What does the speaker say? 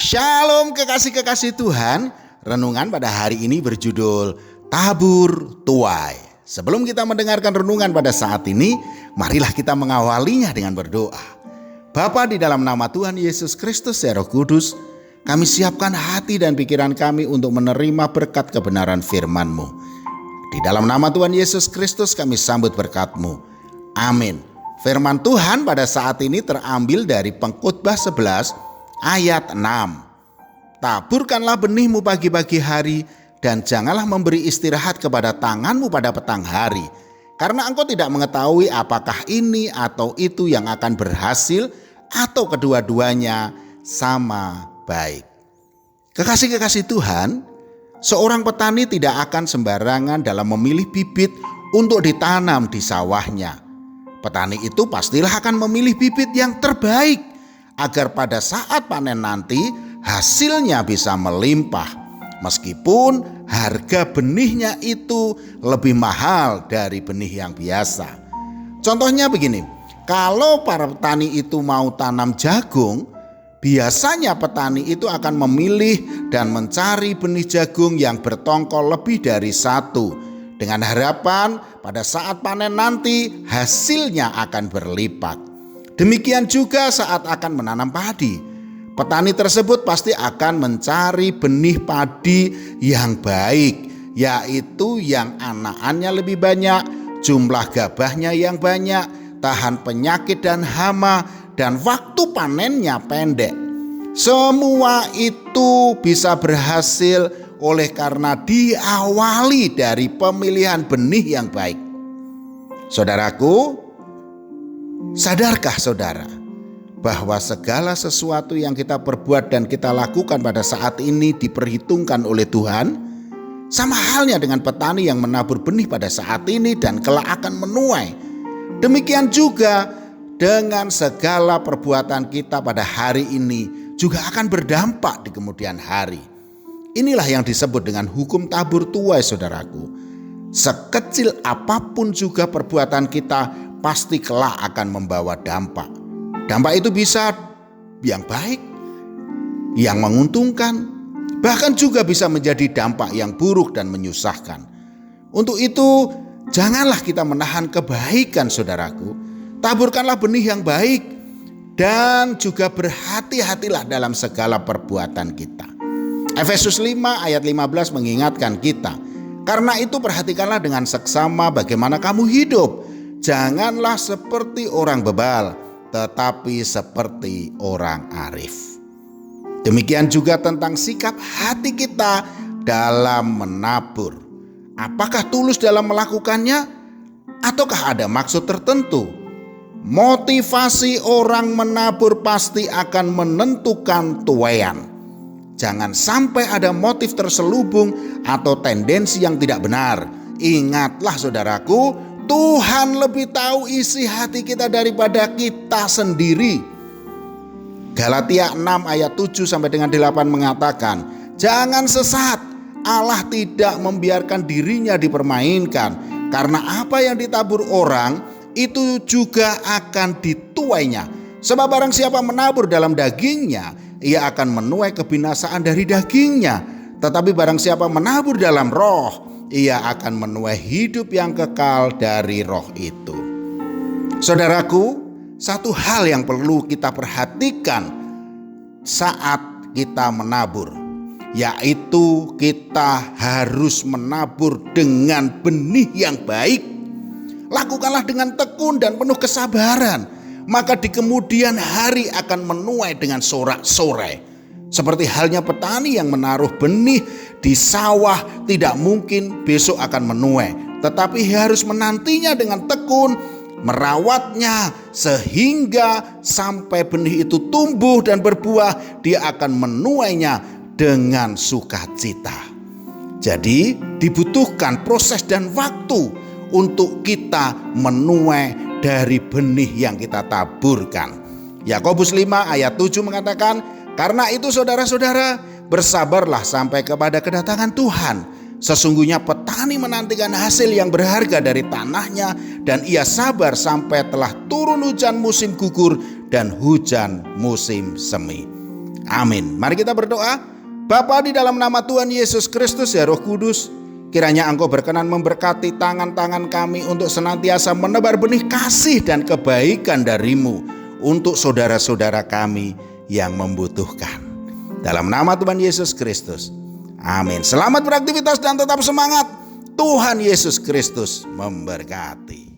Shalom kekasih-kekasih Tuhan. Renungan pada hari ini berjudul Tabur Tuai. Sebelum kita mendengarkan renungan pada saat ini, marilah kita mengawalinya dengan berdoa. Bapa, di dalam nama Tuhan Yesus Kristus ya Roh Kudus, kami siapkan hati dan pikiran kami untuk menerima berkat kebenaran firman-Mu. Di dalam nama Tuhan Yesus Kristus kami sambut berkat-Mu. Amin. Firman Tuhan pada saat ini terambil dari Pengkhotbah 11 ayat 6. Taburkanlah benihmu pagi-pagi hari dan janganlah memberi istirahat kepada tanganmu pada petang hari. Karena engkau tidak mengetahui apakah ini atau itu yang akan berhasil atau kedua-duanya sama baik. Kekasih-kekasih Tuhan, seorang petani tidak akan sembarangan dalam memilih bibit untuk ditanam di sawahnya. Petani itu pastilah akan memilih bibit yang terbaik agar pada saat panen nanti hasilnya bisa melimpah. Meskipun harga benihnya itu lebih mahal dari benih yang biasa. Contohnya begini, kalau para petani itu mau tanam jagung, biasanya petani itu akan memilih dan mencari benih jagung yang bertongkol lebih dari satu, dengan harapan pada saat panen nanti hasilnya akan berlipat. Demikian juga saat akan menanam padi. Petani tersebut pasti akan mencari benih padi yang baik, yaitu yang anakannya lebih banyak, jumlah gabahnya yang banyak, tahan penyakit dan hama, dan waktu panennya pendek. Semua itu bisa berhasil oleh karena diawali dari pemilihan benih yang baik. Saudaraku, sadarkah saudara bahwa segala sesuatu yang kita perbuat dan kita lakukan pada saat ini diperhitungkan oleh Tuhan? Sama halnya dengan petani yang menabur benih pada saat ini dan kelak akan menuai. Demikian juga dengan segala perbuatan kita pada hari ini juga akan berdampak di kemudian hari. Inilah yang disebut dengan hukum tabur tuai, saudaraku. Sekecil apapun juga perbuatan kita pasti kelak akan membawa dampak. Dampak itu bisa yang baik, yang menguntungkan, bahkan juga bisa menjadi dampak yang buruk dan menyusahkan. Untuk itu, janganlah kita menahan kebaikan, saudaraku. Taburkanlah benih yang baik dan juga berhati-hatilah dalam segala perbuatan kita. Efesus 5 ayat 15 mengingatkan kita, karena itu perhatikanlah dengan seksama bagaimana kamu hidup. Janganlah seperti orang bebal, tetapi seperti orang arif. Demikian juga tentang sikap hati kita dalam menabur. Apakah tulus dalam melakukannya ataukah ada maksud tertentu? Motivasi orang menabur pasti akan menentukan tuaian. Jangan sampai ada motif terselubung atau tendensi yang tidak benar. Ingatlah saudaraku, Tuhan lebih tahu isi hati kita daripada kita sendiri. Galatia 6 ayat 7 sampai dengan 8 mengatakan, jangan sesat, Allah tidak membiarkan dirinya dipermainkan. Karena apa yang ditabur orang, itu juga akan dituainya. Sebab barang siapa menabur dalam dagingnya, ia akan menuai kebinasaan dari dagingnya. Tetapi barang siapa menabur dalam roh, ia akan menuai hidup yang kekal dari roh itu. Saudaraku, satu hal yang perlu kita perhatikan saat kita menabur, yaitu kita harus menabur dengan benih yang baik. Lakukanlah dengan tekun dan penuh kesabaran, maka di kemudian hari akan menuai dengan sorak-sorai. Seperti halnya petani yang menaruh benih di sawah, tidak mungkin besok akan menuai, tetapi harus menantinya dengan tekun, merawatnya sehingga sampai benih itu tumbuh dan berbuah, dia akan menuainya dengan sukacita. Jadi dibutuhkan proses dan waktu untuk kita menuai dari benih yang kita taburkan. Yakobus 5 ayat 7 mengatakan, karena itu saudara-saudara, bersabarlah sampai kepada kedatangan Tuhan. Sesungguhnya petani menantikan hasil yang berharga dari tanahnya, dan ia sabar sampai telah turun hujan musim gugur dan hujan musim semi. Amin. Mari kita berdoa. Bapa, di dalam nama Tuhan Yesus Kristus, ya Roh Kudus, kiranya Engkau berkenan memberkati tangan-tangan kami untuk senantiasa menebar benih kasih dan kebaikan dari-Mu untuk saudara-saudara kami yang membutuhkan. Dalam nama Tuhan Yesus Kristus. Amin. Selamat beraktivitas dan tetap semangat. Tuhan Yesus Kristus memberkati.